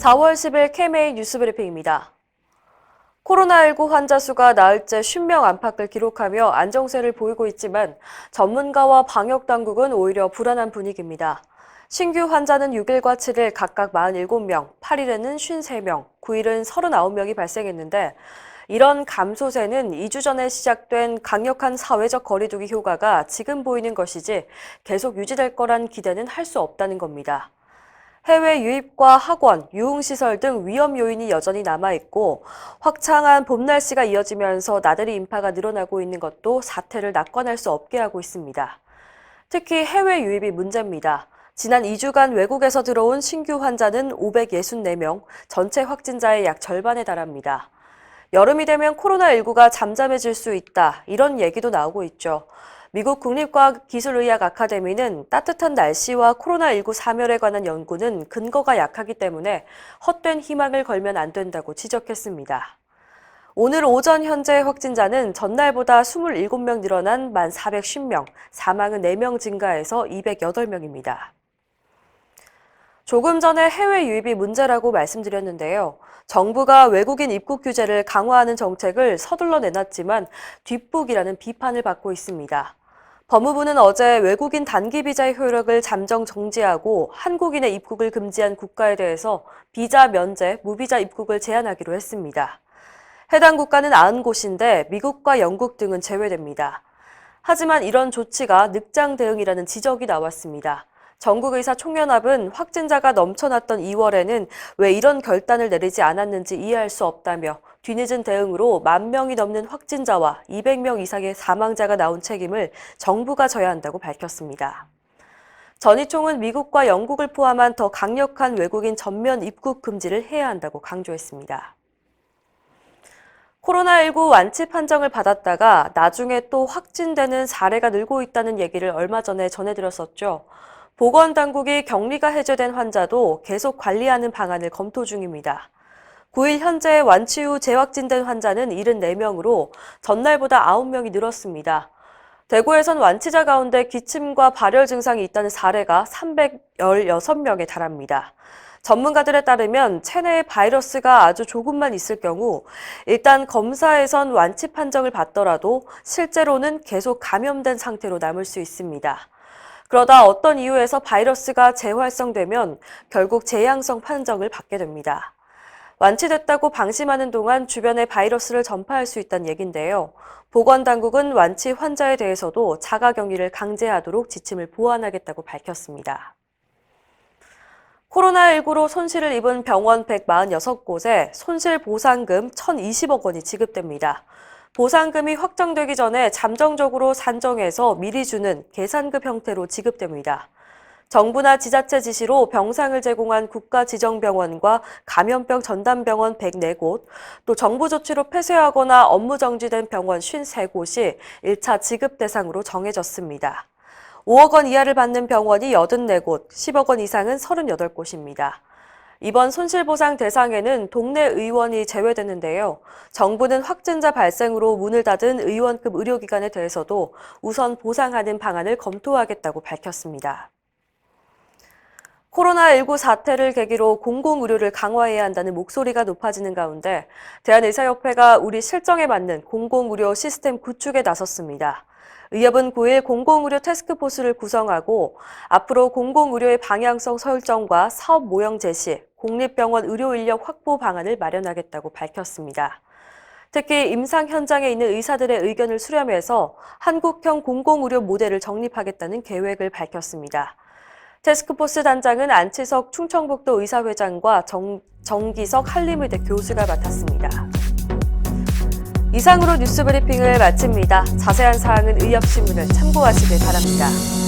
4월 10일 KMA 뉴스브리핑입니다. 코로나19 환자 수가 나흘째 50명 안팎을 기록하며 안정세를 보이고 있지만 전문가와 방역당국은 오히려 불안한 분위기입니다. 신규 환자는 6일과 7일 각각 47명, 8일에는 53명, 9일은 39명이 발생했는데 이런 감소세는 2주 전에 시작된 강력한 사회적 거리두기 효과가 지금 보이는 것이지 계속 유지될 거란 기대는 할 수 없다는 겁니다. 해외 유입과 학원, 유흥시설 등 위험 요인이 여전히 남아있고 화창한 봄 날씨가 이어지면서 나들이 인파가 늘어나고 있는 것도 사태를 낙관할 수 없게 하고 있습니다. 특히 해외 유입이 문제입니다. 지난 2주간 외국에서 들어온 신규 환자는 564명, 전체 확진자의 약 절반에 달합니다. 여름이 되면 코로나19가 잠잠해질 수 있다, 이런 얘기도 나오고 있죠. 미국 국립과학기술의학 아카데미는 따뜻한 날씨와 코로나19 사멸에 관한 연구는 근거가 약하기 때문에 헛된 희망을 걸면 안 된다고 지적했습니다. 오늘 오전 현재 확진자는 전날보다 27명 늘어난 1,450명, 사망은 4명 증가해서 208명입니다. 조금 전에 해외 유입이 문제라고 말씀드렸는데요. 정부가 외국인 입국 규제를 강화하는 정책을 서둘러 내놨지만 뒷북이라는 비판을 받고 있습니다. 법무부는 어제 외국인 단기 비자의 효력을 잠정 정지하고 한국인의 입국을 금지한 국가에 대해서 비자 면제, 무비자 입국을 제한하기로 했습니다. 해당 국가는 90곳인데 미국과 영국 등은 제외됩니다. 하지만 이런 조치가 늑장 대응이라는 지적이 나왔습니다. 전국의사총연합은 확진자가 넘쳐났던 2월에는 왜 이런 결단을 내리지 않았는지 이해할 수 없다며 뒤늦은 대응으로 10,000명이 넘는 확진자와 200명 이상의 사망자가 나온 책임을 정부가 져야 한다고 밝혔습니다. 전의총은 미국과 영국을 포함한 더 강력한 외국인 전면 입국 금지를 해야 한다고 강조했습니다. 코로나19 완치 판정을 받았다가 나중에 또 확진되는 사례가 늘고 있다는 얘기를 얼마 전에 전해드렸었죠. 보건당국이 격리가 해제된 환자도 계속 관리하는 방안을 검토 중입니다. 9일 현재 완치 후 재확진된 환자는 74명으로 전날보다 9명이 늘었습니다. 대구에선 완치자 가운데 기침과 발열 증상이 있다는 사례가 316명에 달합니다. 전문가들에 따르면 체내에 바이러스가 아주 조금만 있을 경우 일단 검사에선 완치 판정을 받더라도 실제로는 계속 감염된 상태로 남을 수 있습니다. 그러다 어떤 이유에서 바이러스가 재활성되면 결국 재양성 판정을 받게 됩니다. 완치됐다고 방심하는 동안 주변에 바이러스를 전파할 수 있다는 얘긴데요. 보건당국은 완치 환자에 대해서도 자가격리를 강제하도록 지침을 보완하겠다고 밝혔습니다. 코로나19로 손실을 입은 병원 146곳에 손실보상금 1,020억 원이 지급됩니다. 보상금이 확정되기 전에 잠정적으로 산정해서 미리 주는 계산급 형태로 지급됩니다. 정부나 지자체 지시로 병상을 제공한 국가지정병원과 감염병 전담병원 104곳, 또 정부 조치로 폐쇄하거나 업무 정지된 병원 53곳이 1차 지급 대상으로 정해졌습니다. 5억 원 이하를 받는 병원이 84곳, 10억 원 이상은 38곳입니다. 이번 손실보상 대상에는 동네 의원이 제외되는데요. 정부는 확진자 발생으로 문을 닫은 의원급 의료기관에 대해서도 우선 보상하는 방안을 검토하겠다고 밝혔습니다. 코로나19 사태를 계기로 공공의료를 강화해야 한다는 목소리가 높아지는 가운데 대한의사협회가 우리 실정에 맞는 공공의료 시스템 구축에 나섰습니다. 의협은 9일 공공의료 태스크포스를 구성하고 앞으로 공공의료의 방향성 설정과 사업 모형 제시, 공립병원 의료인력 확보 방안을 마련하겠다고 밝혔습니다. 특히 임상 현장에 있는 의사들의 의견을 수렴해서 한국형 공공의료 모델을 정립하겠다는 계획을 밝혔습니다. 태스크포스 단장은 안치석 충청북도 의사회장과 정기석 한림의대 교수가 맡았습니다. 이상으로 뉴스브리핑을 마칩니다. 자세한 사항은 의협신문을 참고하시길 바랍니다.